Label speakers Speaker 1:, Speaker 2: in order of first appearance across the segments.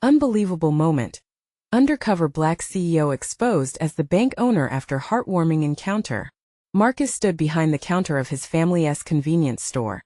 Speaker 1: Unbelievable moment. Undercover black CEO exposed as the bank owner after heartwarming encounter. Marcus stood behind the counter of his family's convenience store.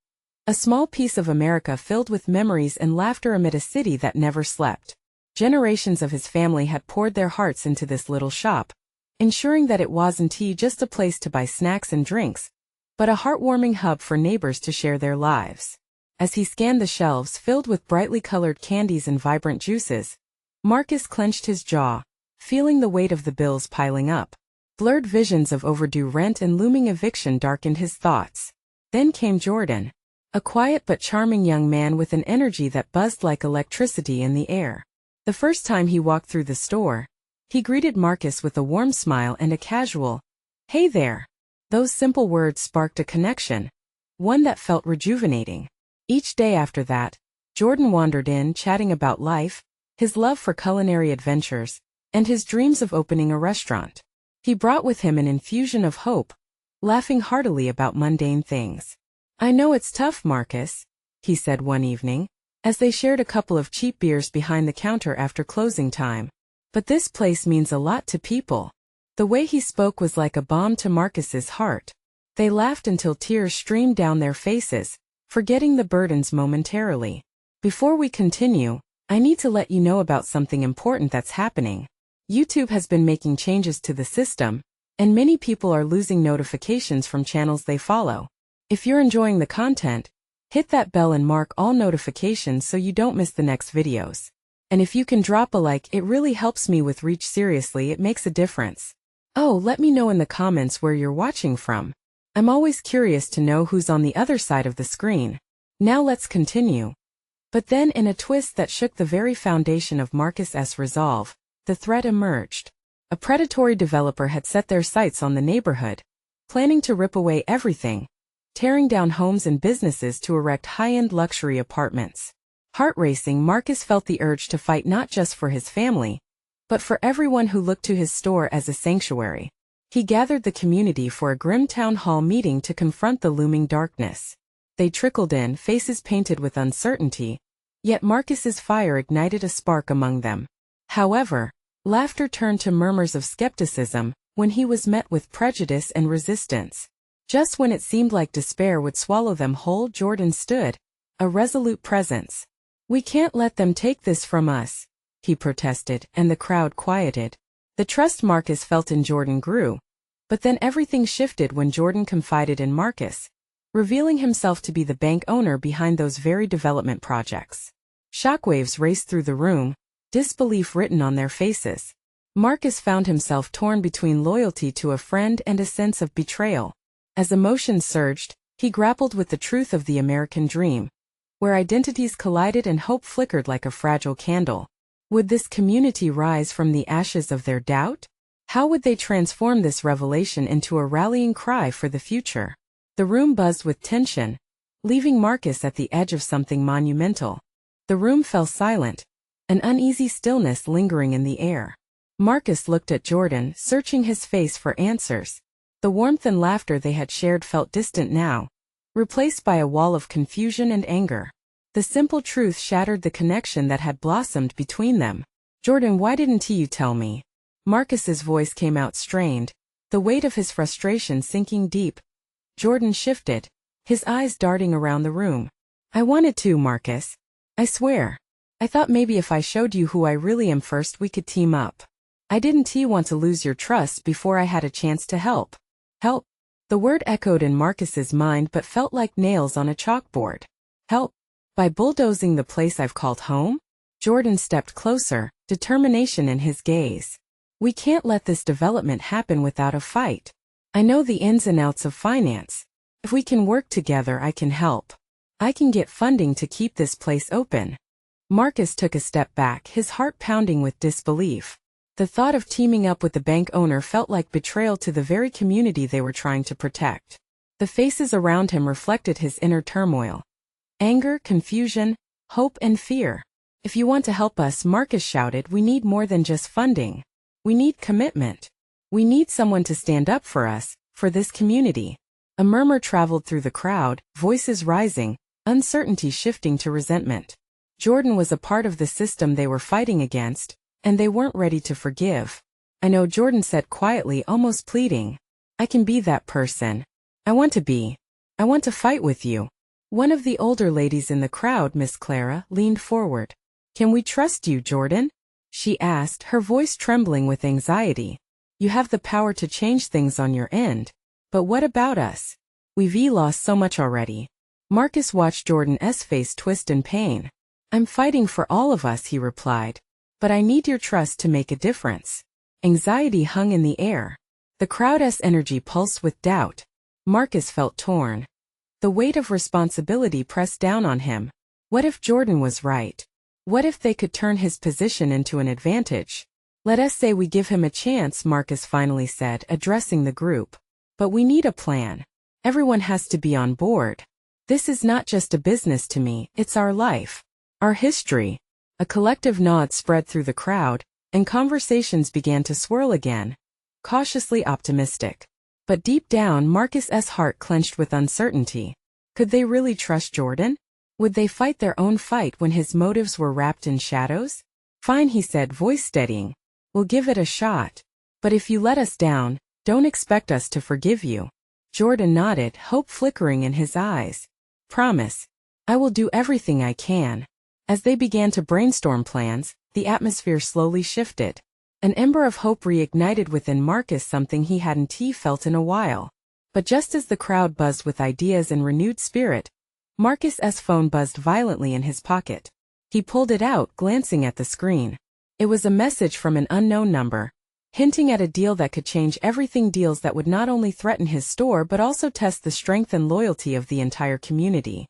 Speaker 1: A small piece of America filled with memories and laughter amid a city that never slept. Generations of his family had poured their hearts into this little shop, ensuring that it wasn't just a place to buy snacks and drinks, but a heartwarming hub for neighbors to share their lives. As he scanned the shelves filled with brightly colored candies and vibrant juices, Marcus clenched his jaw, feeling the weight of the bills piling up. Blurred visions of overdue rent and looming eviction darkened his thoughts. Then came Jordan, a quiet but charming young man with an energy that buzzed like electricity in the air. The first time he walked through the store, he greeted Marcus with a warm smile and a casual, "Hey there." Those simple words sparked a connection, one that felt rejuvenating. Each day after that, Jordan wandered in chatting about life, his love for culinary adventures, and his dreams of opening a restaurant. He brought with him an infusion of hope, laughing heartily about mundane things. "I know it's tough, Marcus," he said one evening, as they shared a couple of cheap beers behind the counter after closing time. "But this place means a lot to people." The way he spoke was like a balm to Marcus's heart. They laughed until tears streamed down their faces, forgetting the burdens momentarily. "Before we continue, I need to let you know about something important that's happening. YouTube has been making changes to the system, and many people are losing notifications from channels they follow. If you're enjoying the content, hit that bell and mark all notifications so you don't miss the next videos. And if you can drop a like, it really helps me with reach. Seriously, it makes a difference. Oh, let me know in the comments where you're watching from. I'm always curious to know who's on the other side of the screen. Now let's continue." But then, in a twist that shook the very foundation of Marcus's resolve, the threat emerged. A predatory developer had set their sights on the neighborhood, planning to rip away everything, tearing down homes and businesses to erect high-end luxury apartments. Heart racing, Marcus felt the urge to fight not just for his family, but for everyone who looked to his store as a sanctuary. He gathered the community for a grim town hall meeting to confront the looming darkness. They trickled in, faces painted with uncertainty, yet Marcus's fire ignited a spark among them. However, laughter turned to murmurs of skepticism when he was met with prejudice and resistance. Just when it seemed like despair would swallow them whole, Jordan stood, a resolute presence. "We can't let them take this from us," he protested, and the crowd quieted. The trust Marcus felt in Jordan grew, but then everything shifted when Jordan confided in Marcus, revealing himself to be the bank owner behind those very development projects. Shockwaves raced through the room, disbelief written on their faces. Marcus found himself torn between loyalty to a friend and a sense of betrayal. As emotions surged, he grappled with the truth of the American dream, where identities collided and hope flickered like a fragile candle. Would this community rise from the ashes of their doubt? How would they transform this revelation into a rallying cry for the future? The room buzzed with tension, leaving Marcus at the edge of something monumental. The room fell silent, an uneasy stillness lingering in the air. Marcus looked at Jordan, searching his face for answers. The warmth and laughter they had shared felt distant now, replaced by a wall of confusion and anger. The simple truth shattered the connection that had blossomed between them. "Jordan, why didn't you tell me?" Marcus's voice came out strained, the weight of his frustration sinking deep. Jordan shifted, his eyes darting around the room. "I wanted to, Marcus. I swear. I thought maybe if I showed you who I really am first we could team up. I didn't want to lose your trust before I had a chance to help." "Help?" The word echoed in Marcus's mind but felt like nails on a chalkboard. "Help? By bulldozing the place I've called home?" Jordan stepped closer, determination in his gaze. "We can't let this development happen without a fight. I know the ins and outs of finance. If we can work together, I can help. I can get funding to keep this place open." Marcus took a step back, his heart pounding with disbelief. The thought of teaming up with the bank owner felt like betrayal to the very community they were trying to protect. The faces around him reflected his inner turmoil. Anger, confusion, hope, and fear. "If you want to help us," Marcus shouted, "we need more than just funding. We need commitment. We need someone to stand up for us, for this community." A murmur traveled through the crowd, voices rising, uncertainty shifting to resentment. Jordan was a part of the system they were fighting against, and they weren't ready to forgive. I know, Jordan said quietly, almost pleading. I can be that person. I want to be. I want to fight with you. One of the older ladies in the crowd, Miss Clara, leaned forward. Can we trust you, Jordan? She asked, her voice trembling with anxiety. You have the power to change things on your end. But what about us? We've lost so much already. Marcus watched Jordan's face twist in pain. I'm fighting for all of us, he replied. But I need your trust to make a difference. Anxiety hung in the air. The crowd's energy pulsed with doubt. Marcus felt torn. The weight of responsibility pressed down on him. What if Jordan was right? What if they could turn his position into an advantage? Let us say we give him a chance, Marcus finally said, addressing the group. But we need a plan. Everyone has to be on board. This is not just a business to me, it's our life. Our history. A collective nod spread through the crowd, and conversations began to swirl again. Cautiously optimistic. But deep down, Marcus's heart clenched with uncertainty. Could they really trust Jordan? Would they fight their own fight when his motives were wrapped in shadows? Fine, he said, voice steadying. We'll give it a shot. But if you let us down, don't expect us to forgive you. Jordan nodded, hope flickering in his eyes. Promise. I will do everything I can. As they began to brainstorm plans, the atmosphere slowly shifted. An ember of hope reignited within Marcus, something he hadn't felt in a while. But just as the crowd buzzed with ideas and renewed spirit, Marcus's phone buzzed violently in his pocket. He pulled it out, glancing at the screen. It was a message from an unknown number, hinting at a deal that could change everything, deals that would not only threaten his store but also test the strength and loyalty of the entire community.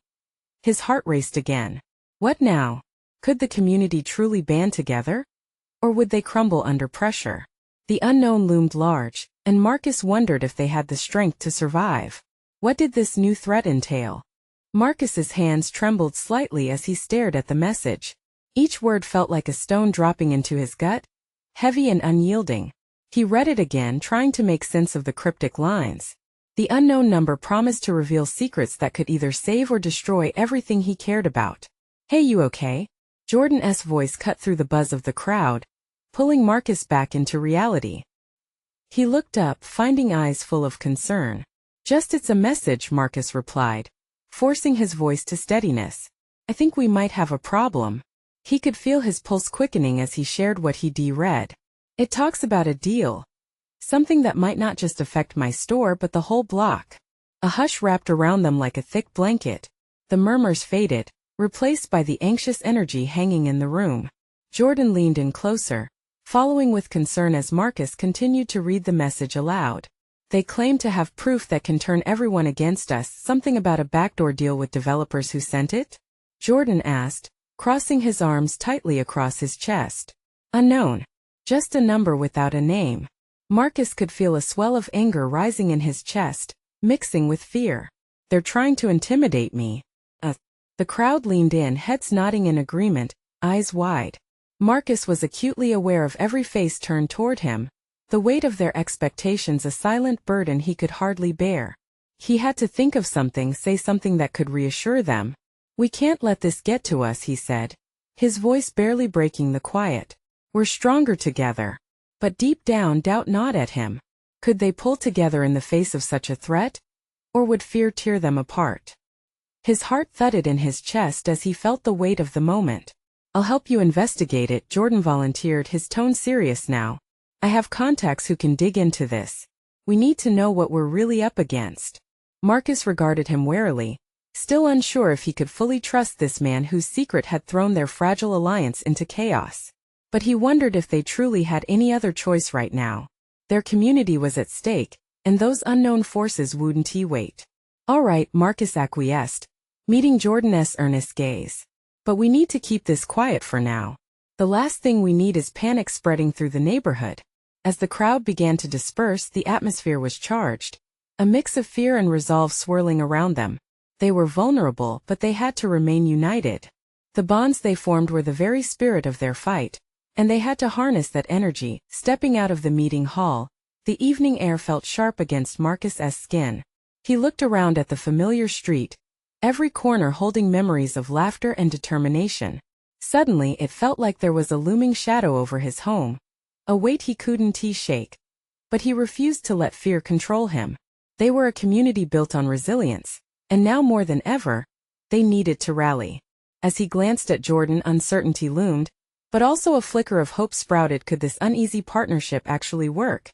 Speaker 1: His heart raced again. What now? Could the community truly band together? Or would they crumble under pressure? The unknown loomed large, and Marcus wondered if they had the strength to survive. What did this new threat entail? Marcus's hands trembled slightly as he stared at the message. Each word felt like a stone dropping into his gut, heavy and unyielding. He read it again, trying to make sense of the cryptic lines. The unknown number promised to reveal secrets that could either save or destroy everything he cared about. Hey, you okay? Jordan's voice cut through the buzz of the crowd, pulling Marcus back into reality. He looked up, finding eyes full of concern. Just, it's a message, Marcus replied, forcing his voice to steadiness. I think we might have a problem. He could feel his pulse quickening as he shared what he'd read. It talks about a deal. Something that might not just affect my store but the whole block. A hush wrapped around them like a thick blanket. The murmurs faded, replaced by the anxious energy hanging in the room. Jordan leaned in closer, following with concern as Marcus continued to read the message aloud. They claim to have proof that can turn everyone against us, something about a backdoor deal with developers who sent it? Jordan asked, crossing his arms tightly across his chest. Unknown. Just a number without a name. Marcus could feel a swell of anger rising in his chest, mixing with fear. They're trying to intimidate me. The crowd leaned in, heads nodding in agreement, eyes wide. Marcus was acutely aware of every face turned toward him, the weight of their expectations a silent burden he could hardly bear. He had to think of something, say something that could reassure them. We can't let this get to us, he said, his voice barely breaking the quiet. We're stronger together. But deep down, doubt gnawed at him. Could they pull together in the face of such a threat? Or would fear tear them apart? His heart thudded in his chest as he felt the weight of the moment. I'll help you investigate it, Jordan volunteered, his tone serious now. I have contacts who can dig into this. We need to know what we're really up against. Marcus regarded him warily, still unsure if he could fully trust this man whose secret had thrown their fragile alliance into chaos. But he wondered if they truly had any other choice right now. Their community was at stake, and those unknown forces wouldn't wait. All right, Marcus acquiesced, meeting Jordan's earnest gaze. But we need to keep this quiet for now. The last thing we need is panic spreading through the neighborhood. As the crowd began to disperse, the atmosphere was charged, a mix of fear and resolve swirling around them. They were vulnerable, but they had to remain united. The bonds they formed were the very spirit of their fight, and they had to harness that energy. Stepping out of the meeting hall, the evening air felt sharp against Marcus's skin. He looked around at the familiar street, every corner holding memories of laughter and determination. Suddenly it felt like there was a looming shadow over his home, a weight he couldn't shake. But he refused to let fear control him. They were a community built on resilience, and now more than ever, they needed to rally. As he glanced at Jordan, uncertainty loomed, but also a flicker of hope sprouted. Could this uneasy partnership actually work?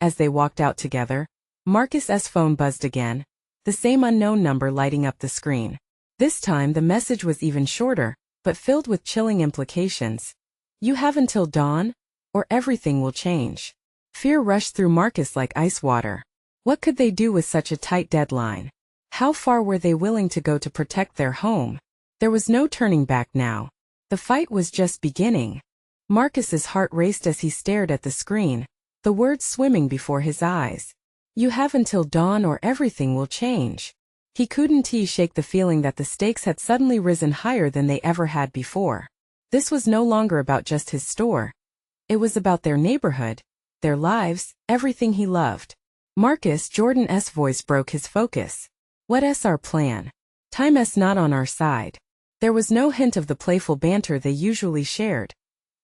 Speaker 1: As they walked out together, Marcus's phone buzzed again, the same unknown number lighting up the screen. This time the message was even shorter, but filled with chilling implications. You have until dawn, or everything will change. Fear rushed through Marcus like ice water. What could they do with such a tight deadline? How far were they willing to go to protect their home? There was no turning back now. The fight was just beginning. Marcus's heart raced as he stared at the screen, the words swimming before his eyes. You have until dawn or everything will change. He couldn't shake the feeling that the stakes had suddenly risen higher than they ever had before. This was no longer about just his store. It was about their neighborhood, their lives, everything he loved. Jordan's voice broke his focus. What's our plan? Time's not on our side. There was no hint of the playful banter they usually shared.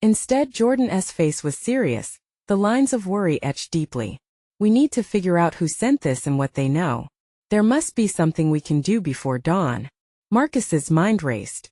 Speaker 1: Instead, Jordan's face was serious, the lines of worry etched deeply. We need to figure out who sent this and what they know. There must be something we can do before dawn. Marcus's mind raced.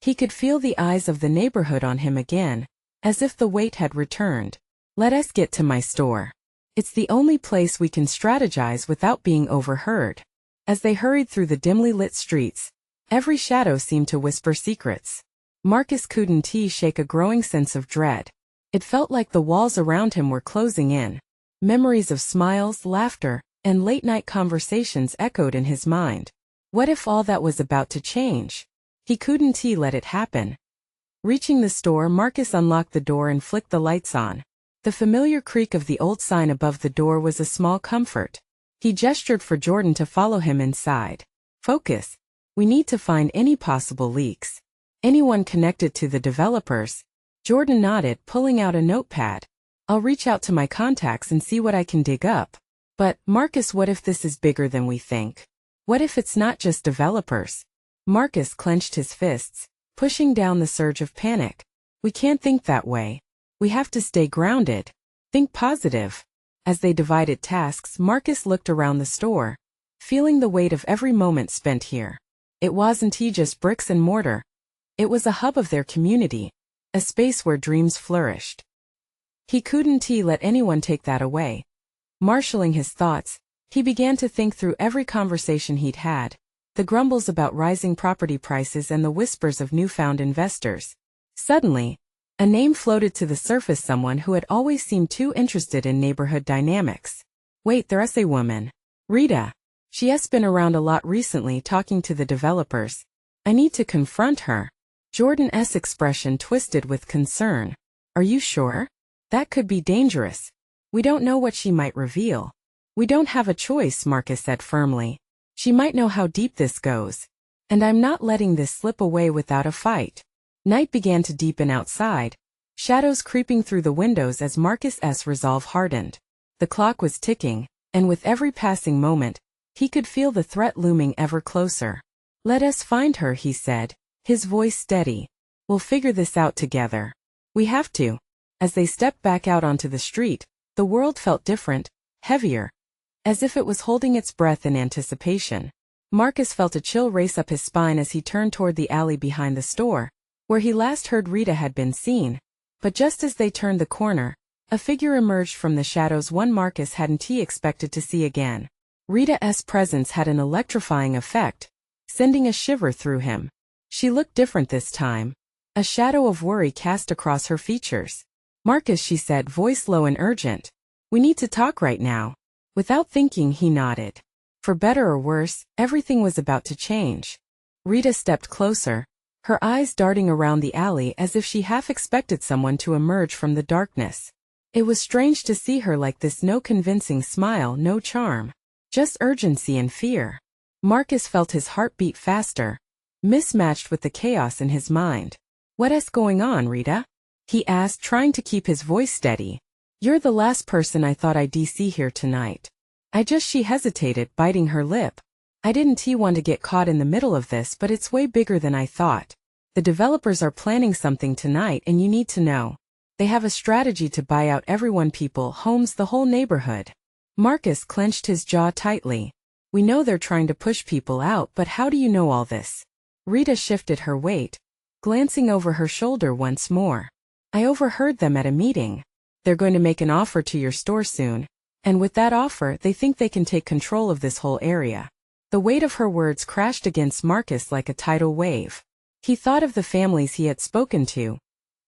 Speaker 1: He could feel the eyes of the neighborhood on him again, as if the weight had returned. Let us get to my store. It's the only place we can strategize without being overheard. As they hurried through the dimly lit streets, every shadow seemed to whisper secrets. Marcus couldn't shake a growing sense of dread. It felt like the walls around him were closing in. Memories of smiles, laughter, and late-night conversations echoed in his mind. What if all that was about to change? He couldn't let it happen. Reaching the store, Marcus unlocked the door and flicked the lights on. The familiar creak of the old sign above the door was a small comfort. He gestured for Jordan to follow him inside. Focus. We need to find any possible leaks. Anyone connected to the developers. Jordan nodded, pulling out a notepad. I'll reach out to my contacts and see what I can dig up. But, Marcus, what if this is bigger than we think? What if it's not just developers? Marcus clenched his fists, pushing down the surge of panic. We can't think that way. We have to stay grounded. Think positive. As they divided tasks, Marcus looked around the store, feeling the weight of every moment spent here. It wasn't just bricks and mortar. It was a hub of their community, a space where dreams flourished. He couldn't let anyone take that away. Marshalling his thoughts, he began to think through every conversation he'd had, the grumbles about rising property prices and the whispers of newfound investors. Suddenly, a name floated to the surface, someone who had always seemed too interested in neighborhood dynamics. Wait, there's a woman. Rita. She has been around a lot recently talking to the developers. I need to confront her. Jordan's expression twisted with concern. Are you sure? That could be dangerous. We don't know what she might reveal. We don't have a choice, Marcus said firmly. She might know how deep this goes. And I'm not letting this slip away without a fight. Night began to deepen outside, shadows creeping through the windows as Marcus's resolve hardened. The clock was ticking, and with every passing moment, he could feel the threat looming ever closer. Let us find her, he said, his voice steady. We'll figure this out together. We have to. As they stepped back out onto the street, the world felt different, heavier, as if it was holding its breath in anticipation. Marcus felt a chill race up his spine as he turned toward the alley behind the store, where he last heard Rita had been seen. But just as they turned the corner, a figure emerged from the shadows, one Marcus hadn't expected to see again. Rita's presence had an electrifying effect, sending a shiver through him. She looked different this time. A shadow of worry cast across her features. Marcus, she said, voice low and urgent. We need to talk right now. Without thinking, he nodded. For better or worse, everything was about to change. Rita stepped closer, her eyes darting around the alley as if she half expected someone to emerge from the darkness. It was strange to see her like this, no convincing smile, no charm. Just urgency and fear. Marcus felt his heart beat faster, mismatched with the chaos in his mind. What's going on, Rita? He asked, trying to keep his voice steady. You're the last person I thought I'd see here tonight. She hesitated, biting her lip. I didn't want to get caught in the middle of this, but it's way bigger than I thought. The developers are planning something tonight and you need to know. They have a strategy to buy out everyone, people, homes, the whole neighborhood. Marcus clenched his jaw tightly. We know they're trying to push people out, but how do you know all this? Rita shifted her weight, glancing over her shoulder once more. I overheard them at a meeting. They're going to make an offer to your store soon, and with that offer they think they can take control of this whole area. The weight of her words crashed against Marcus like a tidal wave. He thought of the families he had spoken to,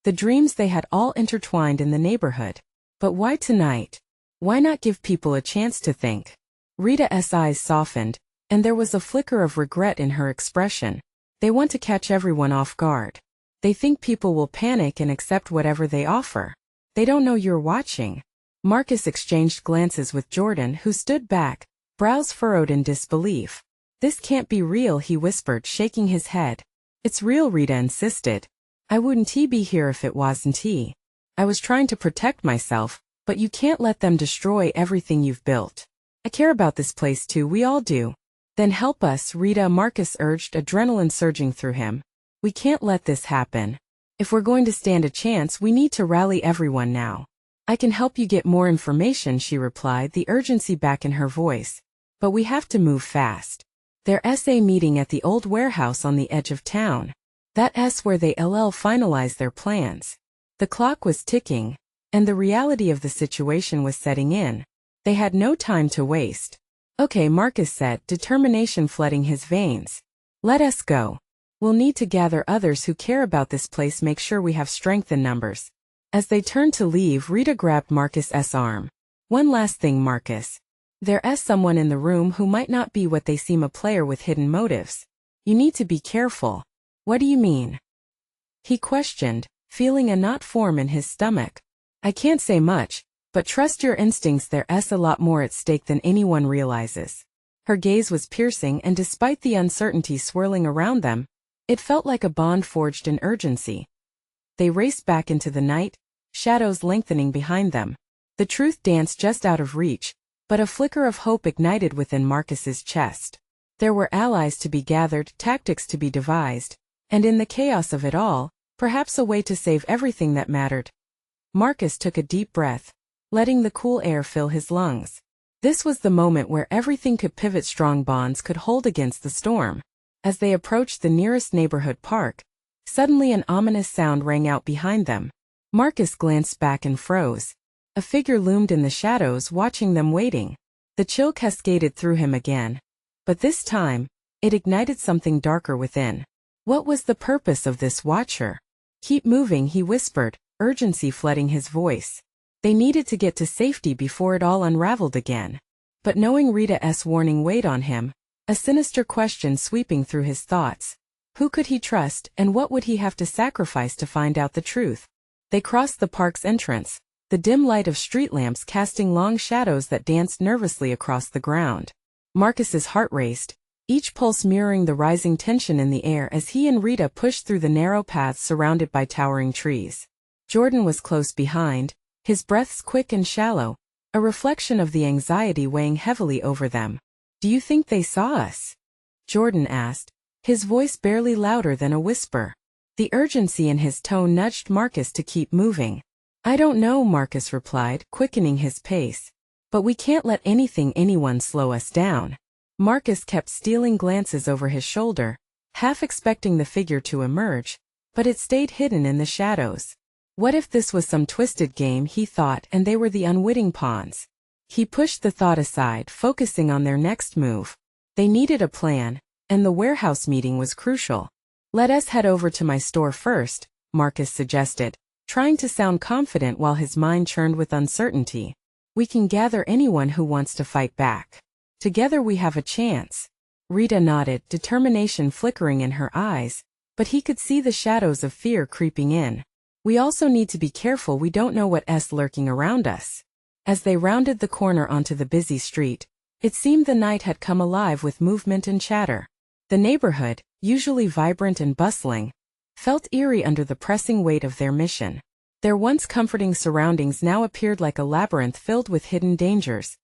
Speaker 1: the dreams they had all intertwined in the neighborhood. But why tonight? Why not give people a chance to think? Rita's eyes softened, and there was a flicker of regret in her expression. They want to catch everyone off guard. They think people will panic and accept whatever they offer. They don't know you're watching. Marcus exchanged glances with Jordan, who stood back, brows furrowed in disbelief. This can't be real, he whispered, shaking his head. It's real, Rita insisted. I wouldn't be here if it wasn't. I was trying to protect myself, but you can't let them destroy everything you've built. I care about this place too, we all do. Then help us, Rita, Marcus urged, adrenaline surging through him. We can't let this happen. If we're going to stand a chance, we need to rally everyone now. I can help you get more information, she replied, the urgency back in her voice. But we have to move fast. There's a meeting at the old warehouse on the edge of town. That's where they finalize their plans. The clock was ticking, and the reality of the situation was setting in. They had no time to waste. Okay, Marcus said, determination flooding his veins. Let us go. We'll need to gather others who care about this place, make sure we have strength in numbers. As they turned to leave, Rita grabbed Marcus's arm. One last thing, Marcus. There's someone in the room who might not be what they seem, a player with hidden motives. You need to be careful. What do you mean? He questioned, feeling a knot form in his stomach. I can't say much, but trust your instincts, there's a lot more at stake than anyone realizes. Her gaze was piercing, and despite the uncertainty swirling around them, it felt like a bond forged in urgency. They raced back into the night, shadows lengthening behind them. The truth danced just out of reach, but a flicker of hope ignited within Marcus's chest. There were allies to be gathered, tactics to be devised, and in the chaos of it all, perhaps a way to save everything that mattered. Marcus took a deep breath, letting the cool air fill his lungs. This was the moment where everything could pivot, strong bonds could hold against the storm. As they approached the nearest neighborhood park, suddenly an ominous sound rang out behind them. Marcus glanced back and froze. A figure loomed in the shadows, watching them, waiting. The chill cascaded through him again. But this time, it ignited something darker within. What was the purpose of this watcher? Keep moving, he whispered, urgency flooding his voice. They needed to get to safety before it all unraveled again. But knowing Rita's warning weighed on him, a sinister question sweeping through his thoughts. Who could he trust, and what would he have to sacrifice to find out the truth? They crossed the park's entrance, the dim light of street lamps casting long shadows that danced nervously across the ground. Marcus's heart raced, each pulse mirroring the rising tension in the air as he and Rita pushed through the narrow paths surrounded by towering trees. Jordan was close behind, his breaths quick and shallow, a reflection of the anxiety weighing heavily over them. Do you think they saw us? Jordan asked, his voice barely louder than a whisper. The urgency in his tone nudged Marcus to keep moving. I don't know, Marcus replied, quickening his pace. But we can't let anyone slow us down. Marcus kept stealing glances over his shoulder, half expecting the figure to emerge, but it stayed hidden in the shadows. What if this was some twisted game, he thought, and they were the unwitting pawns? He pushed the thought aside, focusing on their next move. They needed a plan, and the warehouse meeting was crucial. Let us head over to my store first, Marcus suggested, trying to sound confident while his mind churned with uncertainty. We can gather anyone who wants to fight back. Together we have a chance. Rita nodded, determination flickering in her eyes, but he could see the shadows of fear creeping in. We also need to be careful, we don't know what's lurking around us. As they rounded the corner onto the busy street, it seemed the night had come alive with movement and chatter. The neighborhood, usually vibrant and bustling, felt eerie under the pressing weight of their mission. Their once comforting surroundings now appeared like a labyrinth filled with hidden dangers.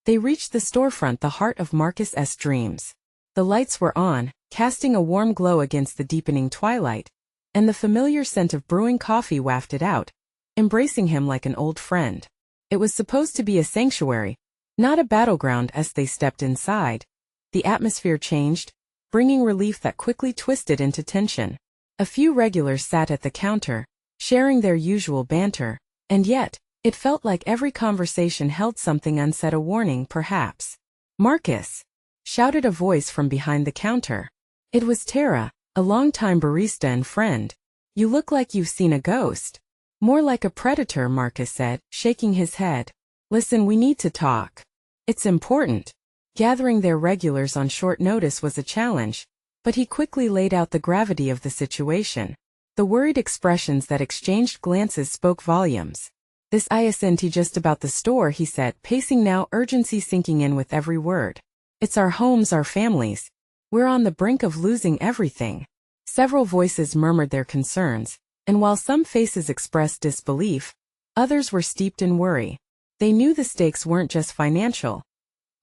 Speaker 1: They reached the storefront, the heart of Marcus's dreams. The lights were on, casting a warm glow against the deepening twilight, and the familiar scent of brewing coffee wafted out, embracing him like an old friend. It was supposed to be a sanctuary, not a battleground. As they stepped inside, the atmosphere changed, bringing relief that quickly twisted into tension. A few regulars sat at the counter, sharing their usual banter, and yet, it felt like every conversation held something unsaid, a warning perhaps. "Marcus!" shouted a voice from behind the counter. It was Tara, a longtime barista and friend. "You look like you've seen a ghost." "More like a predator," Marcus said, shaking his head. "Listen, we need to talk. It's important." Gathering their regulars on short notice was a challenge, but he quickly laid out the gravity of the situation. The worried expressions that exchanged glances spoke volumes. "This isn't just about the store," he said, pacing now, urgency sinking in with every word. "It's our homes, our families. We're on the brink of losing everything." Several voices murmured their concerns, and while some faces expressed disbelief, others were steeped in worry. They knew the stakes weren't just financial.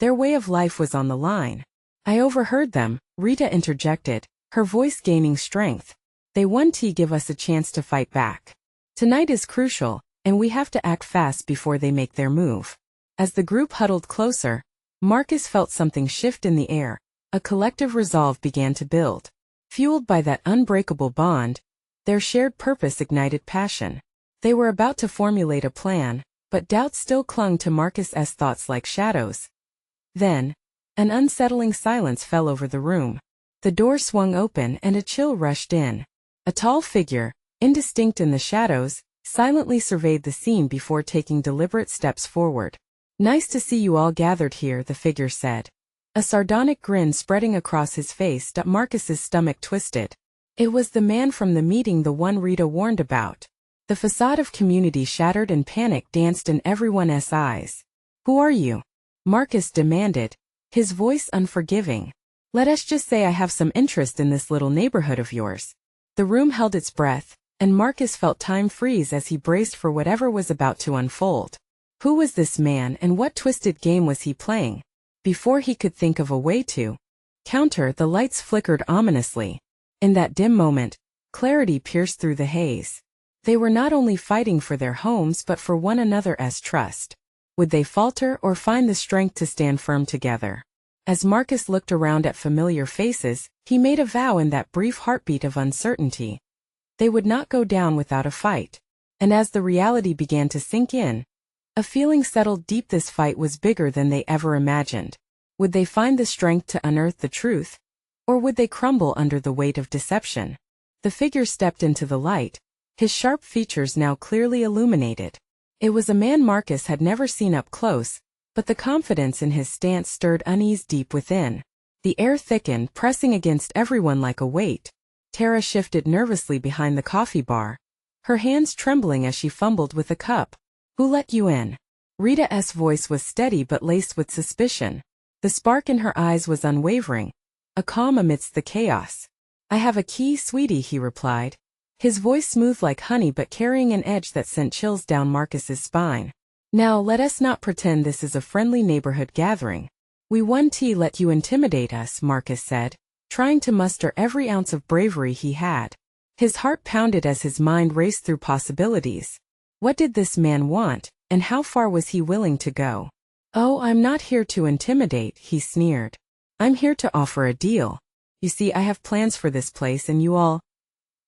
Speaker 1: Their way of life was on the line. "I overheard them," Rita interjected, her voice gaining strength. "They want to give us a chance to fight back. Tonight is crucial, and we have to act fast before they make their move." As the group huddled closer, Marcus felt something shift in the air. A collective resolve began to build. Fueled by that unbreakable bond, their shared purpose ignited passion. They were about to formulate a plan, but doubt still clung to Marcus's thoughts like shadows. Then, an unsettling silence fell over the room. The door swung open and a chill rushed in. A tall figure, indistinct in the shadows, silently surveyed the scene before taking deliberate steps forward. "Nice to see you all gathered here," the figure said. A sardonic grin spreading across his face. Marcus's stomach twisted. It was the man from the meeting, the one Rita warned about. The facade of community shattered and panic danced in everyone's eyes. "Who are you?" Marcus demanded, his voice unforgiving. "Let us just say I have some interest in this little neighborhood of yours." The room held its breath, and Marcus felt time freeze as he braced for whatever was about to unfold. Who was this man and what twisted game was he playing? Before he could think of a way to counter, the lights flickered ominously. In that dim moment, clarity pierced through the haze. They were not only fighting for their homes but for one another's trust. Would they falter or find the strength to stand firm together? As Marcus looked around at familiar faces, he made a vow in that brief heartbeat of uncertainty. They would not go down without a fight. And as the reality began to sink in, a feeling settled deep. This fight was bigger than they ever imagined. Would they find the strength to unearth the truth? Or would they crumble under the weight of deception? The figure stepped into the light, his sharp features now clearly illuminated. It was a man Marcus had never seen up close, but the confidence in his stance stirred unease deep within. The air thickened, pressing against everyone like a weight. Tara shifted nervously behind the coffee bar, her hands trembling as she fumbled with a cup. "Who let you in?" Rita's voice was steady but laced with suspicion. The spark in her eyes was unwavering, a calm amidst the chaos. "I have a key, sweetie," he replied, his voice smooth like honey but carrying an edge that sent chills down Marcus's spine. "Now let us not pretend this is a friendly neighborhood gathering. We won't let you intimidate us," Marcus said, trying to muster every ounce of bravery he had. His heart pounded as his mind raced through possibilities. What did this man want, and how far was he willing to go? "Oh, I'm not here to intimidate," he sneered. "I'm here to offer a deal. You see, I have plans for this place and you all...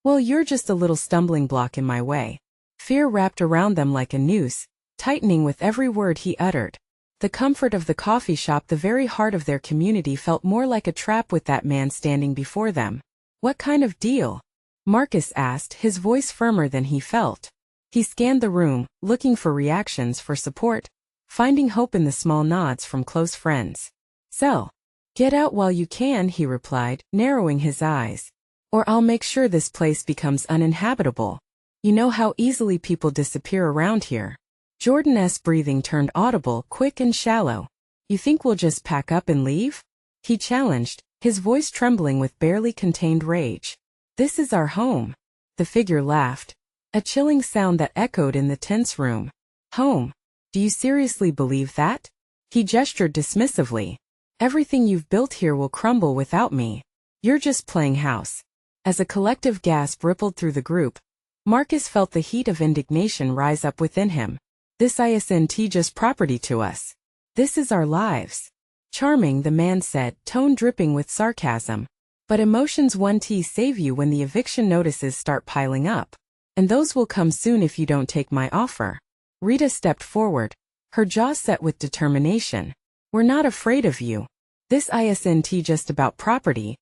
Speaker 1: well, you're just a little stumbling block in my way." Fear wrapped around them like a noose, tightening with every word he uttered. The comfort of the coffee shop, the very heart of their community, felt more like a trap with that man standing before them. "What kind of deal?" Marcus asked, his voice firmer than he felt. He scanned the room, looking for reactions, for support, finding hope in the small nods from close friends. "Sell. Get out while you can," he replied, narrowing his eyes. "Or I'll make sure this place becomes uninhabitable. You know how easily people disappear around here." Jordan's breathing turned audible, quick and shallow. "You think we'll just pack up and leave?" he challenged, his voice trembling with barely contained rage. "This is our home." The figure laughed, a chilling sound that echoed in the tense room. "Home? Do you seriously believe that?" He gestured dismissively. "Everything you've built here will crumble without me. You're just playing house." As a collective gasp rippled through the group, Marcus felt the heat of indignation rise up within him. This isn't just property to us. This is our lives. Charming, the man said, tone dripping with sarcasm. But emotions won't save you when the eviction notices start piling up. And those will come soon if you don't take my offer. Rita stepped forward, her jaw set with determination. We're not afraid of you. This isn't just about property.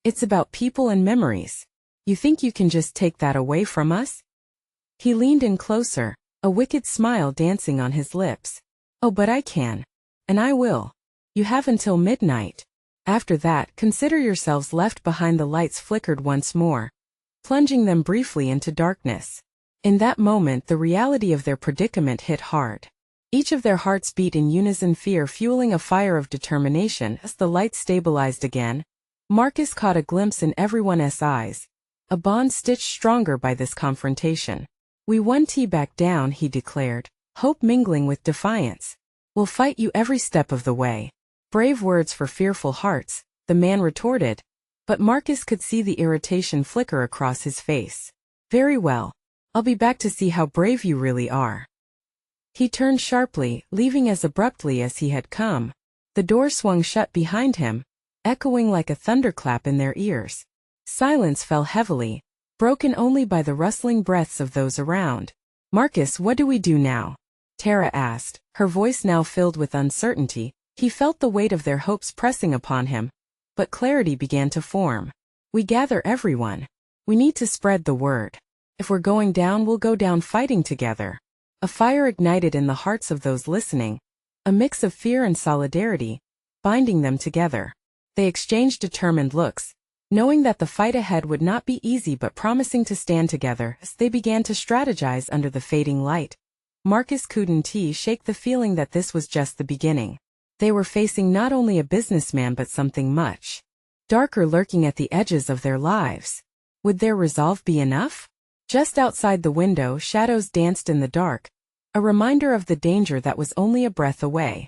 Speaker 1: It's about people and memories. You think you can just take that away from us? He leaned in closer, a wicked smile dancing on his lips. Oh, but I can. And I will. You have until midnight. After that, consider yourselves left behind. The lights flickered once more, plunging them briefly into darkness. In that moment, the reality of their predicament hit hard. Each of their hearts beat in unison, fear fueling a fire of determination. As the lights stabilized again, Marcus caught a glimpse in everyone's eyes, a bond stitched stronger by this confrontation. We won't back down, he declared, hope mingling with defiance. We'll fight you every step of the way. Brave words for fearful hearts, the man retorted, but Marcus could see the irritation flicker across his face. Very well. I'll be back to see how brave you really are. He turned sharply, leaving as abruptly as he had come. The door swung shut behind him, echoing like a thunderclap in their ears. Silence fell heavily, broken only by the rustling breaths of those around. Marcus, what do we do now? Tara asked, her voice now filled with uncertainty. He felt the weight of their hopes pressing upon him, but clarity began to form. We gather everyone. We need to spread the word. If we're going down, we'll go down fighting together. A fire ignited in the hearts of those listening, a mix of fear and solidarity, binding them together. They exchanged determined looks, knowing that the fight ahead would not be easy but promising to stand together. As they began to strategize under the fading light, Marcus couldn't shake the feeling that this was just the beginning. They were facing not only a businessman but something much darker lurking at the edges of their lives. Would their resolve be enough? Just outside the window, shadows danced in the dark, a reminder of the danger that was only a breath away.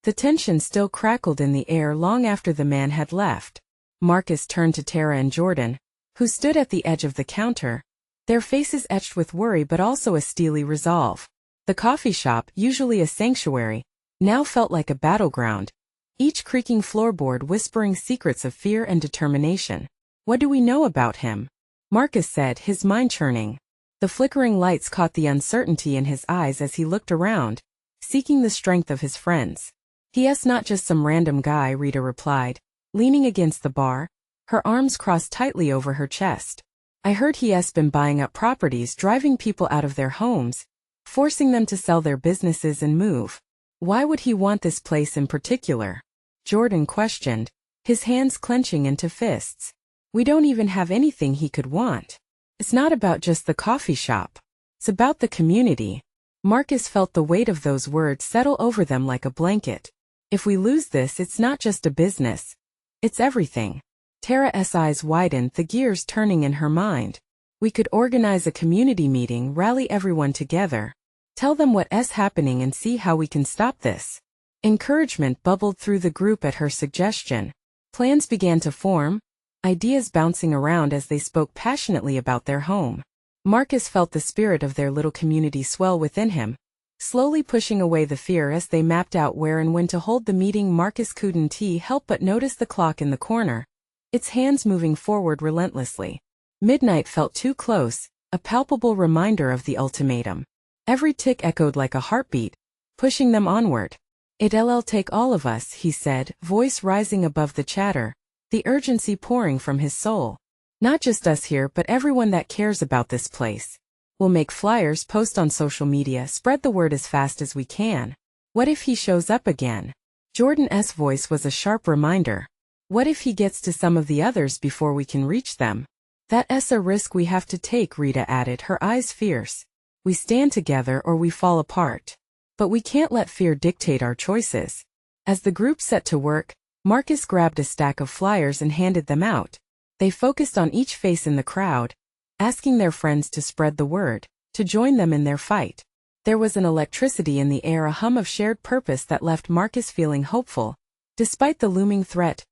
Speaker 1: The tension still crackled in the air long after the man had left. Marcus turned to Tara and Jordan, who stood at the edge of the counter, their faces etched with worry but also a steely resolve. The coffee shop, usually a sanctuary, now felt like a battleground, each creaking floorboard whispering secrets of fear and determination. What do we know about him? Marcus said, his mind churning. The flickering lights caught the uncertainty in his eyes as he looked around, seeking the strength of his friends. He's not just some random guy, Rita replied, leaning against the bar, her arms crossed tightly over her chest. I heard he's been buying up properties, driving people out of their homes, forcing them to sell their businesses and move. Why would he want this place in particular? Jordan questioned, his hands clenching into fists. We don't even have anything he could want. It's not about just the coffee shop. It's about the community. Marcus felt the weight of those words settle over them like a blanket. If we lose this, it's not just a business. It's everything. Tara's eyes widened, the gears turning in her mind. We could organize a community meeting, rally everyone together, tell them what's happening and see how we can stop this. Encouragement bubbled through the group at her suggestion. Plans began to form, ideas bouncing around as they spoke passionately about their home. Marcus felt the spirit of their little community swell within him, slowly pushing away the fear as they mapped out where and when to hold the meeting. Marcus couldn't help but notice the clock in the corner, its hands moving forward relentlessly. Midnight felt too close, a palpable reminder of the ultimatum. Every tick echoed like a heartbeat, pushing them onward. It'll take all of us, he said, voice rising above the chatter, the urgency pouring from his soul. Not just us here but everyone that cares about this place. We'll make flyers, post on social media, spread the word as fast as we can. What if he shows up again? Jordan's voice was a sharp reminder. What if he gets to some of the others before we can reach them? That's a risk we have to take, Rita added, her eyes fierce. We stand together or we fall apart. But we can't let fear dictate our choices. As the group set to work, Marcus grabbed a stack of flyers and handed them out. They focused on each face in the crowd, asking their friends to spread the word, to join them in their fight. There was an electricity in the air, a hum of shared purpose that left Marcus feeling hopeful, despite the looming threat.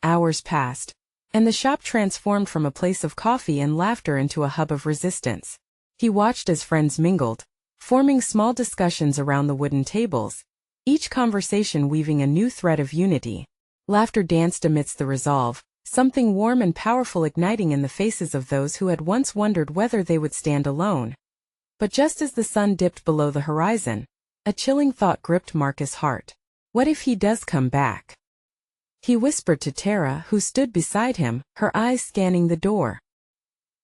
Speaker 1: Hours passed, and the shop transformed from a place of coffee and laughter into a hub of resistance. He watched as friends mingled, forming small discussions around the wooden tables, each conversation weaving a new thread of unity. Laughter danced amidst the resolve, something warm and powerful igniting in the faces of those who had once wondered whether they would stand alone. But just as the sun dipped below the horizon, a chilling thought gripped Marcus' heart. What if he does come back? He whispered to Tara, who stood beside him, her eyes scanning the door.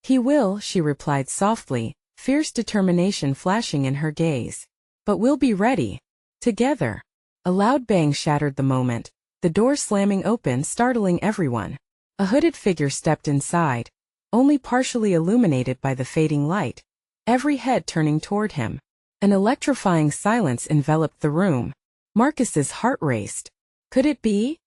Speaker 1: He will, she replied softly, fierce determination flashing in her gaze. But we'll be ready. Together. A loud bang shattered the moment, the door slamming open, startling everyone. A hooded figure stepped inside, only partially illuminated by the fading light, every head turning toward him. An electrifying silence enveloped the room. Marcus's heart raced. Could it be?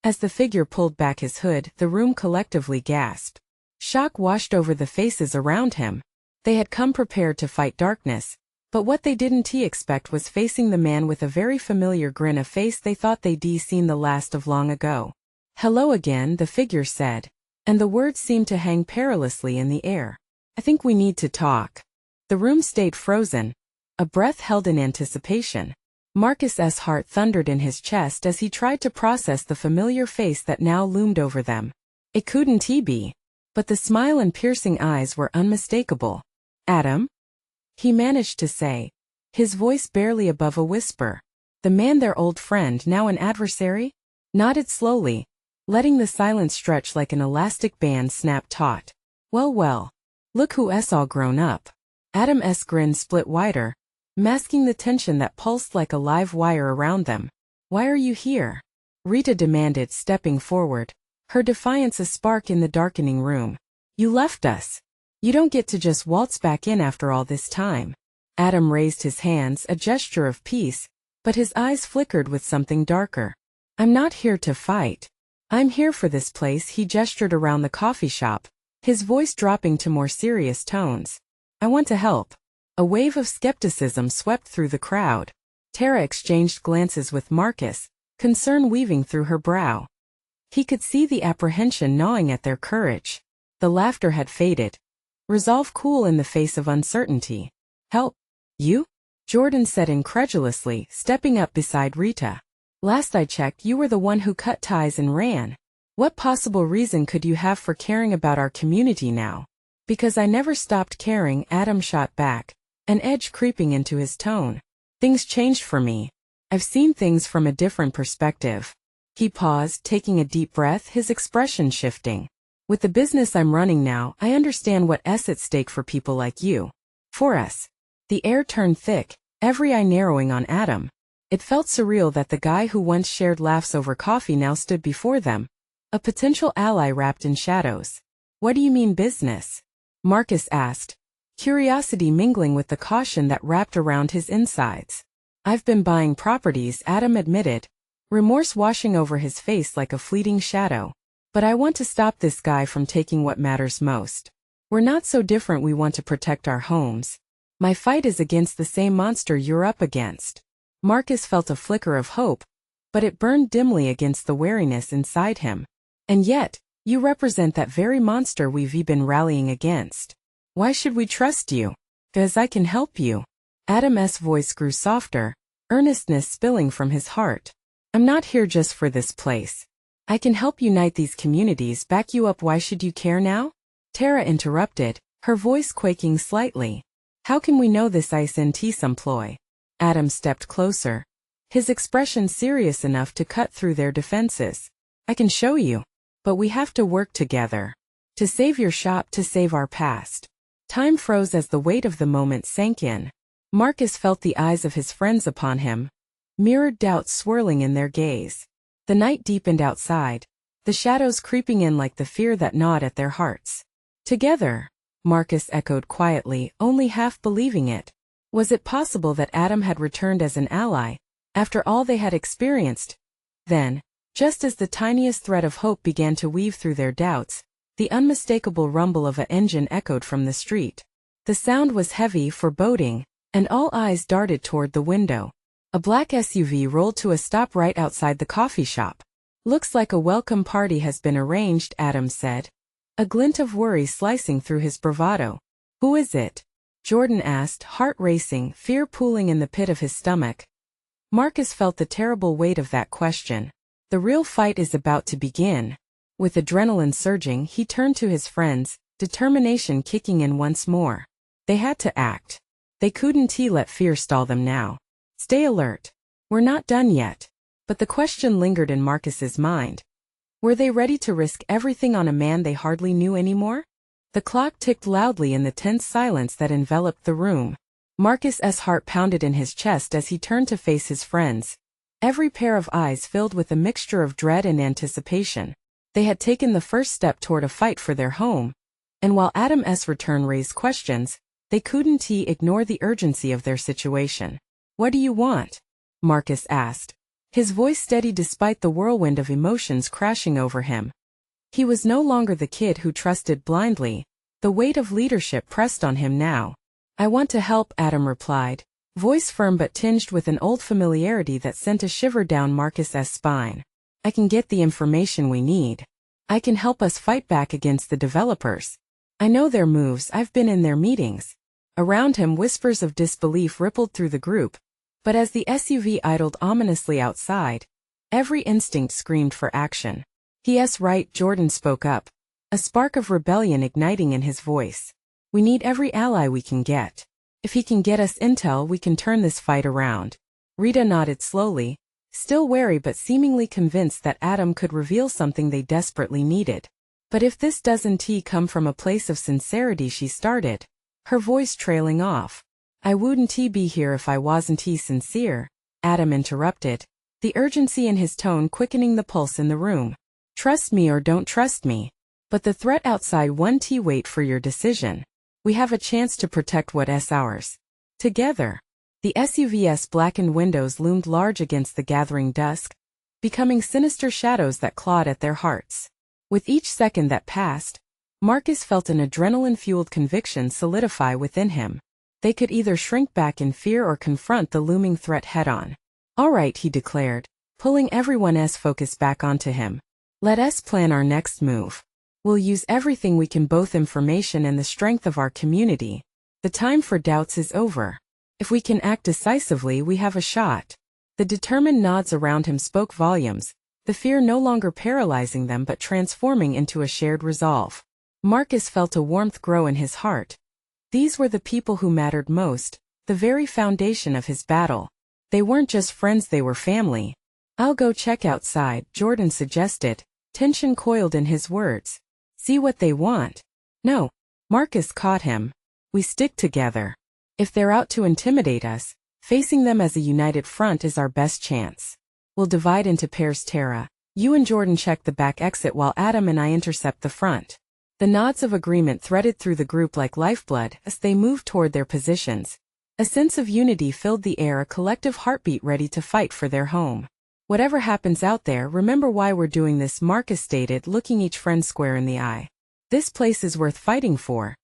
Speaker 1: As the figure pulled back his hood, the room collectively gasped. Shock washed over the faces around him. They had come prepared to fight darkness, but what they didn't expect was facing the man with a very familiar grin, a face they thought they'd seen the last of long ago. Hello again, the figure said, and the words seemed to hang perilously in the air. I think we need to talk. The room stayed frozen, a breath held in anticipation. Marcus's heart thundered in his chest as he tried to process the familiar face that now loomed over them. It couldn't be. But the smile and piercing eyes were unmistakable. Adam? He managed to say, his voice barely above a whisper. The man, their old friend, now an adversary? Nodded slowly, letting the silence stretch like an elastic band snap taut. Well, look who's all grown up. Adam's grin split wider, masking the tension that pulsed like a live wire around them. Why are you here? Rita demanded, stepping forward, her defiance a spark in the darkening room. You left us. You don't get to just waltz back in after all this time. Adam raised his hands, a gesture of peace, but his eyes flickered with something darker. I'm not here to fight. I'm here for this place. He gestured around the coffee shop, his voice dropping to more serious tones. I want to help. A wave of skepticism swept through the crowd. Tara exchanged glances with Marcus, concern weaving through her brow. He could see the apprehension gnawing at their courage. The laughter had faded, resolve cool in the face of uncertainty. Help? You? Jordan said incredulously, stepping up beside Rita. Last I checked, you were the one who cut ties and ran. What possible reason could you have for caring about our community now? Because I never stopped caring, Adam shot back, an edge creeping into his tone. Things changed for me. I've seen things from a different perspective. He paused, taking a deep breath, his expression shifting. With the business I'm running now, I understand what's at stake for people like you. For us. The air turned thick, every eye narrowing on Adam. It felt surreal that the guy who once shared laughs over coffee now stood before them, a potential ally wrapped in shadows. What do you mean business? Marcus asked, curiosity mingling with the caution that wrapped around his insides. I've been buying properties, Adam admitted, remorse washing over his face like a fleeting shadow. But I want to stop this guy from taking what matters most. We're not so different, we want to protect our homes. My fight is against the same monster you're up against. Marcus felt a flicker of hope, but it burned dimly against the wariness inside him. And yet, you represent that very monster we've been rallying against. Why should we trust you? 'Cause I can help you. Adam's voice grew softer, earnestness spilling from his heart. I'm not here just for this place. I can help unite these communities, back you up. Why should you care now? Tara interrupted, her voice quaking slightly. How can we know this isn't some ploy? Adam stepped closer, his expression serious enough to cut through their defenses. I can show you. But we have to work together. To save your shop, to save our past. Time froze as the weight of the moment sank in. Marcus felt the eyes of his friends upon him, mirrored doubts swirling in their gaze. The night deepened outside, the shadows creeping in like the fear that gnawed at their hearts. Together, Marcus echoed quietly, only half believing it. Was it possible that Adam had returned as an ally, after all they had experienced? Then, just as the tiniest thread of hope began to weave through their doubts, the unmistakable rumble of an engine echoed from the street. The sound was heavy, foreboding, and all eyes darted toward the window. A black SUV rolled to a stop right outside the coffee shop. Looks like a welcome party has been arranged, Adam said, a glint of worry slicing through his bravado. Who is it? Jordan asked, heart racing, fear pooling in the pit of his stomach. Marcus felt the terrible weight of that question. The real fight is about to begin. With adrenaline surging, he turned to his friends, determination kicking in once more. They had to act. They couldn't let fear stall them now. Stay alert. We're not done yet. But the question lingered in Marcus's mind. Were they ready to risk everything on a man they hardly knew anymore? The clock ticked loudly in the tense silence that enveloped the room. Marcus's heart pounded in his chest as he turned to face his friends. Every pair of eyes filled with a mixture of dread and anticipation. They had taken the first step toward a fight for their home. And while Adam's return raised questions, they couldn't ignore the urgency of their situation. What do you want? Marcus asked. His voice steady despite the whirlwind of emotions crashing over him. He was no longer the kid who trusted blindly. The weight of leadership pressed on him now. I want to help, Adam replied, voice firm but tinged with an old familiarity that sent a shiver down Marcus's spine. I can get the information we need. I can help us fight back against the developers. I know their moves, I've been in their meetings. Around him whispers of disbelief rippled through the group. But as the SUV idled ominously outside, every instinct screamed for action. Yes, right, Jordan spoke up, a spark of rebellion igniting in his voice. We need every ally we can get. If he can get us intel, we can turn this fight around. Rita nodded slowly, still wary but seemingly convinced that Adam could reveal something they desperately needed. But if this doesn't come from a place of sincerity, she started, her voice trailing off. I wouldn't be here if I wasn't sincere, Adam interrupted, the urgency in his tone quickening the pulse in the room. Trust me or don't trust me. But the threat outside won't wait for your decision. We have a chance to protect what's ours. Together. The SUV's blackened windows loomed large against the gathering dusk, becoming sinister shadows that clawed at their hearts. With each second that passed, Marcus felt an adrenaline-fueled conviction solidify within him. They could either shrink back in fear or confront the looming threat head-on. All right, he declared, pulling everyone's focus back onto him. Let us plan our next move. We'll use everything we can, both information and the strength of our community. The time for doubts is over. If we can act decisively, we have a shot. The determined nods around him spoke volumes, the fear no longer paralyzing them but transforming into a shared resolve. Marcus felt a warmth grow in his heart. These were the people who mattered most, the very foundation of his battle. They weren't just friends, they were family. I'll go check outside, Jordan suggested, tension coiled in his words. See what they want. No. Marcus caught him. We stick together. If they're out to intimidate us, facing them as a united front is our best chance. We'll divide into pairs, Tara. You and Jordan check the back exit while Adam and I intercept the front. The nods of agreement threaded through the group like lifeblood as they moved toward their positions. A sense of unity filled the air, a collective heartbeat ready to fight for their home. Whatever happens out there, remember why we're doing this, Marcus stated, looking each friend square in the eye. This place is worth fighting for.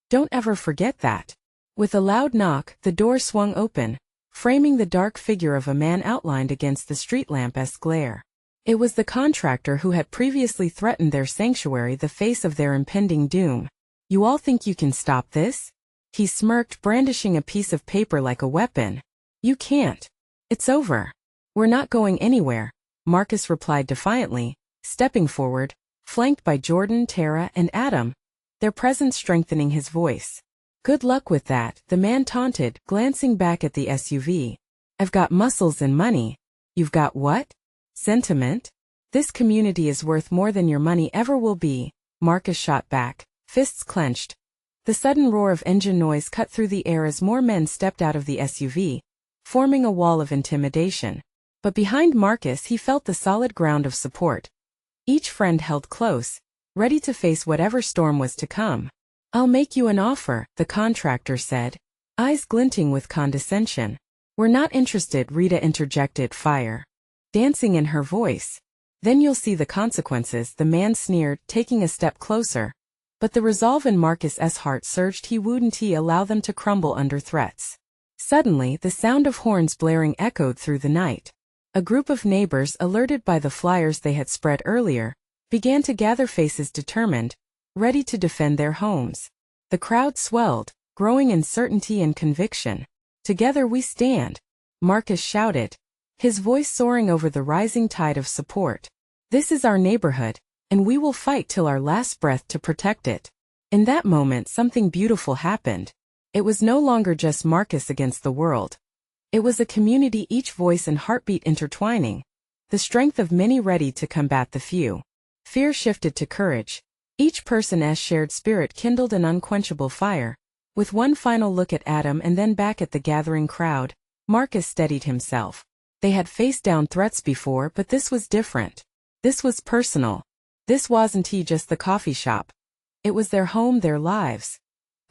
Speaker 1: Don't ever forget that. With a loud knock, the door swung open, framing the dark figure of a man outlined against the street lamp's glare. It was the contractor who had previously threatened their sanctuary, the face of their impending doom. You all think you can stop this? He smirked, brandishing a piece of paper like a weapon. You can't. It's over. We're not going anywhere, Marcus replied defiantly, stepping forward, flanked by Jordan, Tara, and Adam, their presence strengthening his voice. Good luck with that, the man taunted, glancing back at the SUV. I've got muscles and money. You've got what? Sentiment? This community is worth more than your money ever will be, Marcus shot back, fists clenched. The sudden roar of engine noise cut through the air as more men stepped out of the SUV, forming a wall of intimidation. But behind Marcus he felt the solid ground of support. Each friend held close, ready to face whatever storm was to come. I'll make you an offer, the contractor said, eyes glinting with condescension. We're not interested, Rita interjected, fire dancing in her voice. Then you'll see the consequences, the man sneered, taking a step closer. But the resolve in Marcus's heart surged. He wouldn't allow them to crumble under threats. Suddenly, the sound of horns blaring echoed through the night. A group of neighbors, alerted by the flyers they had spread earlier, began to gather, faces determined, ready to defend their homes. The crowd swelled, growing in certainty and conviction. "Together we stand," Marcus shouted, his voice soaring over the rising tide of support. "This is our neighborhood, and we will fight till our last breath to protect it." In that moment, something beautiful happened. It was no longer just Marcus against the world. It was a community, each voice and heartbeat intertwining, the strength of many ready to combat the few. Fear shifted to courage. Each person's shared spirit kindled an unquenchable fire. With one final look at Adam and then back at the gathering crowd, Marcus steadied himself. They had faced down threats before, but this was different. This was personal. This wasn't just the coffee shop. It was their home, their lives.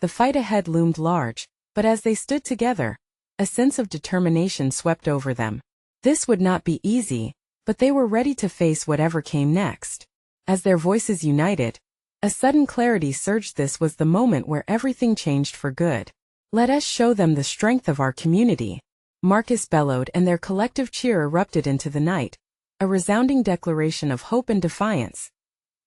Speaker 1: The fight ahead loomed large, but as they stood together, a sense of determination swept over them. This would not be easy, but they were ready to face whatever came next. As their voices united, a sudden clarity surged. This was the moment where everything changed for good. "Let us show them the strength of our community," Marcus bellowed, and their collective cheer erupted into the night, a resounding declaration of hope and defiance.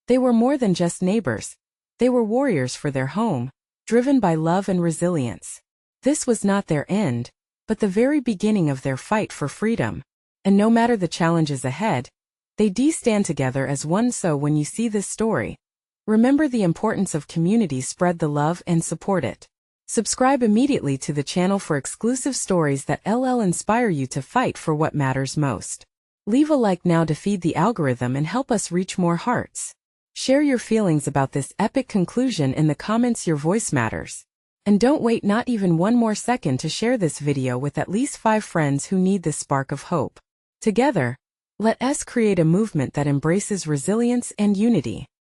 Speaker 1: They were more than just neighbors. They were warriors for their home, driven by love and resilience. This was not their end, but the very beginning of their fight for freedom. And no matter the challenges ahead, they stand together as one. So when you see this story, remember the importance of community. Spread the love and support it. Subscribe immediately to the channel for exclusive stories that inspire you to fight for what matters most. Leave a like now to feed the algorithm and help us reach more hearts. Share your feelings about this epic conclusion in the comments. Your voice matters. And don't wait not even one more second to share this video with at least 5 friends who need this spark of hope. Together, let us create a movement that embraces resilience and unity.